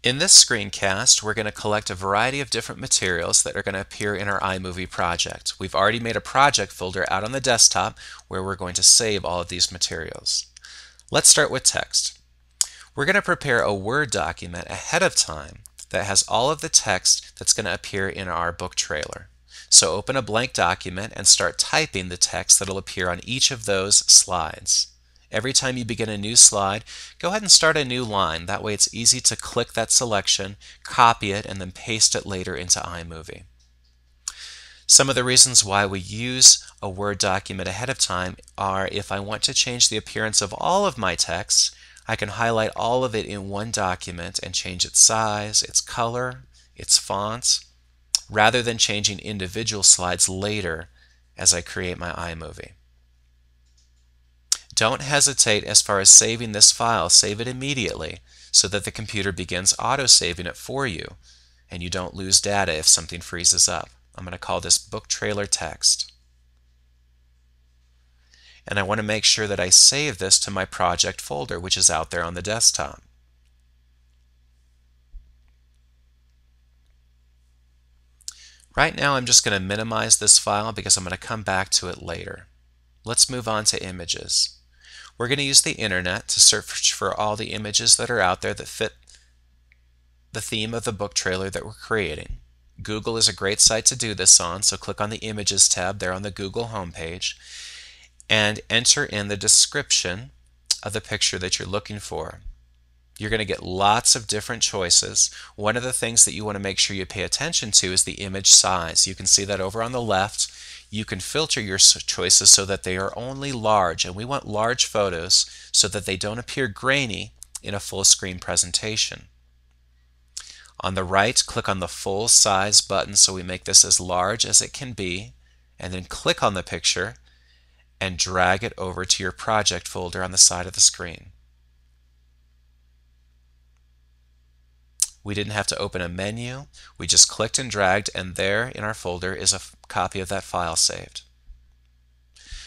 In this screencast, we're going to collect a variety of different materials that are going to appear in our iMovie project. We've already made a project folder out on the desktop where we're going to save all of these materials. Let's start with text. We're going to prepare a Word document ahead of time that has all of the text that's going to appear in our book trailer. So open a blank document and start typing the text that'll appear on each of those slides. Every time you begin a new slide, go ahead and start a new line. That way it's easy to click that selection, copy it, and then paste it later into iMovie. Some of the reasons why we use a Word document ahead of time are if I want to change the appearance of all of my text, I can highlight all of it in one document and change its size, its color, its fonts, rather than changing individual slides later as I create my iMovie. Don't hesitate as far as saving this file. Save it immediately so that the computer begins auto-saving it for you and you don't lose data if something freezes up. I'm going to call this book trailer text. And I want to make sure that I save this to my project folder, which is out there on the desktop. Right now I'm just going to minimize this file because I'm going to come back to it later. Let's move on to images. We're going to use the internet to search for all the images that are out there that fit the theme of the book trailer that we're creating. Google is a great site to do this on, so click on the Images tab there on the Google homepage and enter in the description of the picture that you're looking for. You're going to get lots of different choices. One of the things that you want to make sure you pay attention to is the image size. You can see that over on the left. You can filter your choices so that they are only large, and we want large photos so that they don't appear grainy in a full screen presentation. On the right, click on the full size button so we make this as large as it can be, and then click on the picture and drag it over to your project folder on the side of the screen. We didn't have to open a menu, we just clicked and dragged, and there in our folder is a copy of that file saved.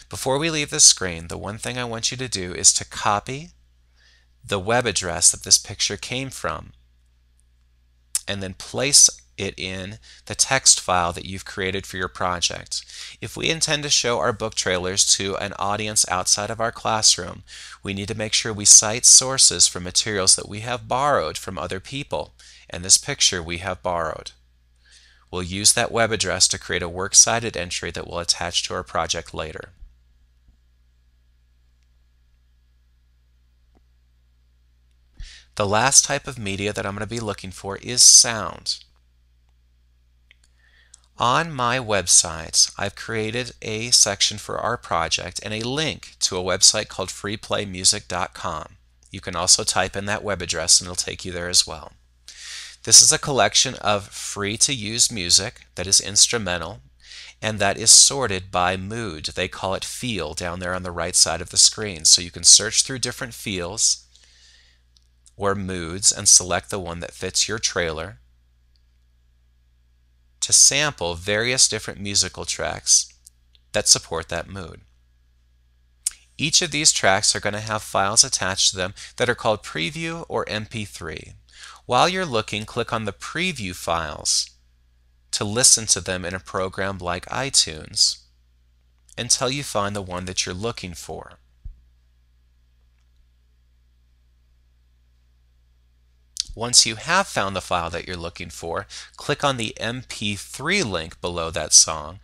Before we leave this screen, the one thing I want you to do is to copy the web address that this picture came from and then place it in the text file that you've created for your project. If we intend to show our book trailers to an audience outside of our classroom, we need to make sure we cite sources for materials that we have borrowed from other people, and this picture we have borrowed. We'll use that web address to create a works cited entry that we'll attach to our project later. The last type of media that I'm going to be looking for is sound. On my website, I've created a section for our project and a link to a website called freeplaymusic.com. You can also type in that web address and it'll take you there as well. This is a collection of free-to-use music that is instrumental and that is sorted by mood. They call it feel down there on the right side of the screen. So you can search through different feels or moods and select the one that fits your trailer to sample various different musical tracks that support that mood. Each of these tracks are going to have files attached to them that are called preview or MP3. While you're looking, click on the preview files to listen to them in a program like iTunes until you find the one that you're looking for. Once you have found the file that you're looking for, click on the MP3 link below that song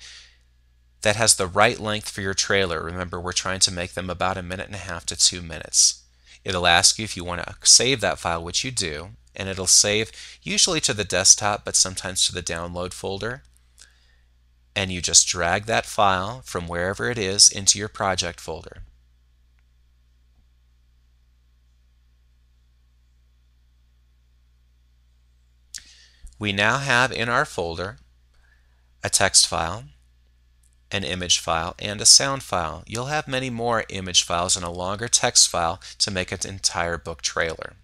that has the right length for your trailer. Remember, we're trying to make them about 1.5 to 2 minutes. It'll ask you if you want to save that file, which you do, and it'll save usually to the desktop, but sometimes to the download folder. And you just drag that file from wherever it is into your project folder. We now have in our folder a text file, an image file, and a sound file. You'll have many more image files and a longer text file to make an entire book trailer.